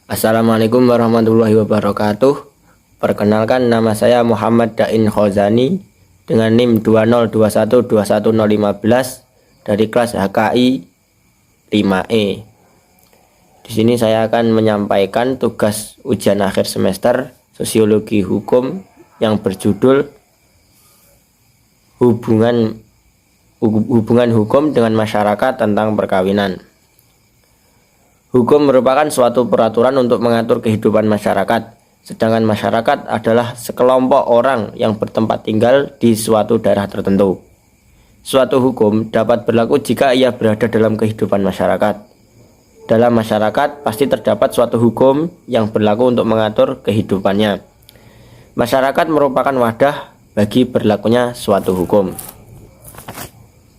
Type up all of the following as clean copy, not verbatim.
Assalamualaikum warahmatullahi wabarakatuh. Perkenalkan, nama saya Muhammad Dain Khozani dengan NIM 20212121015 dari kelas HKI 5E. Di sini saya akan menyampaikan tugas ujian akhir semester Sosiologi Hukum yang berjudul Hubungan hukum dengan masyarakat tentang perkawinan. Hukum merupakan suatu peraturan untuk mengatur kehidupan masyarakat, sedangkan masyarakat adalah sekelompok orang yang bertempat tinggal di suatu daerah tertentu. Suatu hukum dapat berlaku jika ia berada dalam kehidupan masyarakat. Dalam masyarakat pasti terdapat suatu hukum yang berlaku untuk mengatur kehidupannya. Masyarakat merupakan wadah bagi berlakunya suatu hukum.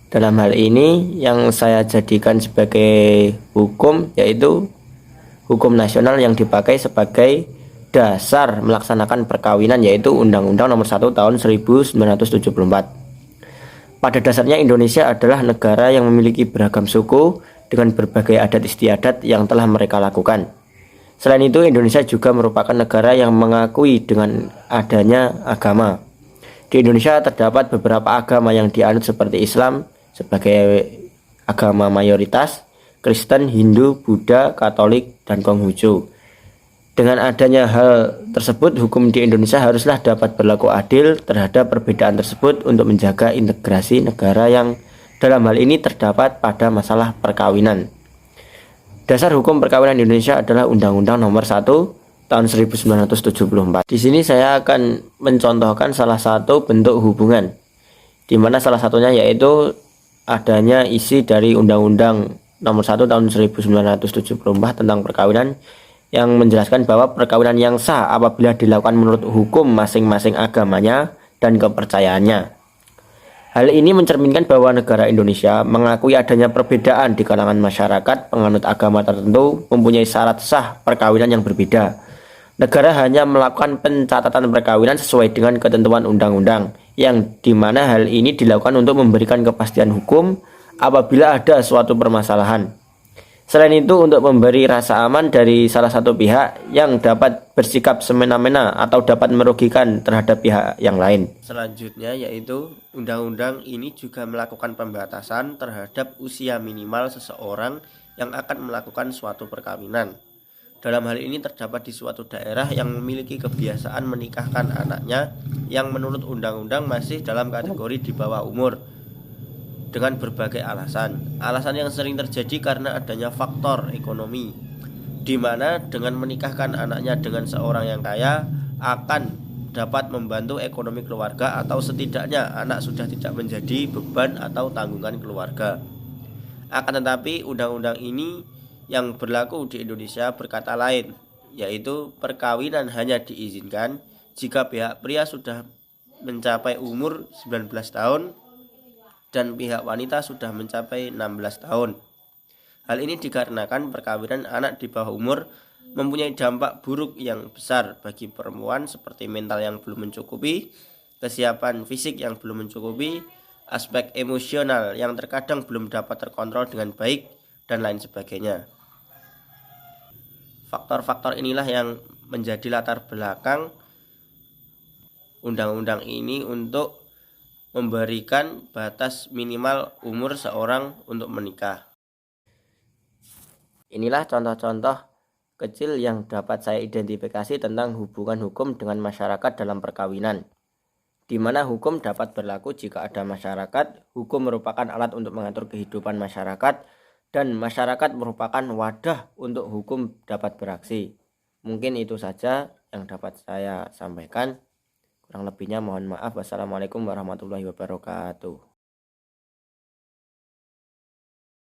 Dalam hal ini yang saya jadikan sebagai hukum yaitu hukum nasional yang dipakai sebagai dasar melaksanakan perkawinan, yaitu Undang-Undang Nomor 1 Tahun 1974. Pada dasarnya Indonesia adalah negara yang memiliki beragam suku dengan berbagai adat istiadat yang telah mereka lakukan. Selain itu, Indonesia juga merupakan negara yang mengakui dengan adanya agama. Di Indonesia terdapat beberapa agama yang dianut seperti Islam sebagai agama mayoritas, Kristen, Hindu, Buddha, Katolik, dan Konghucu. Dengan adanya hal tersebut, hukum di Indonesia haruslah dapat berlaku adil terhadap perbedaan tersebut untuk menjaga integrasi negara yang dalam hal ini terdapat pada masalah perkawinan. Dasar hukum perkawinan Indonesia adalah Undang-Undang Nomor 1 Tahun 1974. Di sini saya akan mencontohkan salah satu bentuk hubungan, di mana salah satunya yaitu adanya isi dari Undang-Undang Nomor 1 Tahun 1974 tentang perkawinan yang menjelaskan bahwa perkawinan yang sah apabila dilakukan menurut hukum masing-masing agamanya dan kepercayaannya. Hal ini mencerminkan bahwa negara Indonesia mengakui adanya perbedaan di kalangan masyarakat penganut agama tertentu mempunyai syarat sah perkawinan yang berbeda. Negara hanya melakukan pencatatan perkawinan sesuai dengan ketentuan undang-undang, yang dimana hal ini dilakukan untuk memberikan kepastian hukum apabila ada suatu permasalahan. Selain itu, untuk memberi rasa aman dari salah satu pihak yang dapat bersikap semena-mena atau dapat merugikan terhadap pihak yang lain. Selanjutnya yaitu undang-undang ini juga melakukan pembatasan terhadap usia minimal seseorang yang akan melakukan suatu perkawinan. Dalam hal ini terdapat di suatu daerah yang memiliki kebiasaan menikahkan anaknya yang menurut undang-undang masih dalam kategori di bawah umur dengan berbagai alasan. Alasan yang sering terjadi karena adanya faktor ekonomi, di mana dengan menikahkan anaknya dengan seorang yang kaya akan dapat membantu ekonomi keluarga, atau setidaknya anak sudah tidak menjadi beban atau tanggungan keluarga. Akan tetapi undang-undang ini yang berlaku di Indonesia berkata lain, yaitu perkawinan hanya diizinkan jika pihak pria sudah mencapai umur 19 tahun dan pihak wanita sudah mencapai 16 tahun. Hal ini dikarenakan perkawinan anak di bawah umur mempunyai dampak buruk yang besar bagi perempuan, seperti mental yang belum mencukupi, kesiapan fisik yang belum mencukupi, aspek emosional yang terkadang belum dapat terkontrol dengan baik, dan lain sebagainya. Faktor-faktor inilah yang menjadi latar belakang undang-undang ini untuk memberikan batas minimal umur seorang untuk menikah. Inilah contoh-contoh kecil yang dapat saya identifikasi tentang hubungan hukum dengan masyarakat dalam perkawinan, di mana hukum dapat berlaku jika ada masyarakat. Hukum merupakan alat untuk mengatur kehidupan masyarakat, dan masyarakat merupakan wadah untuk hukum dapat beraksi. Mungkin itu saja yang dapat saya sampaikan. Kurang lebihnya mohon maaf. Wassalamualaikum warahmatullahi wabarakatuh.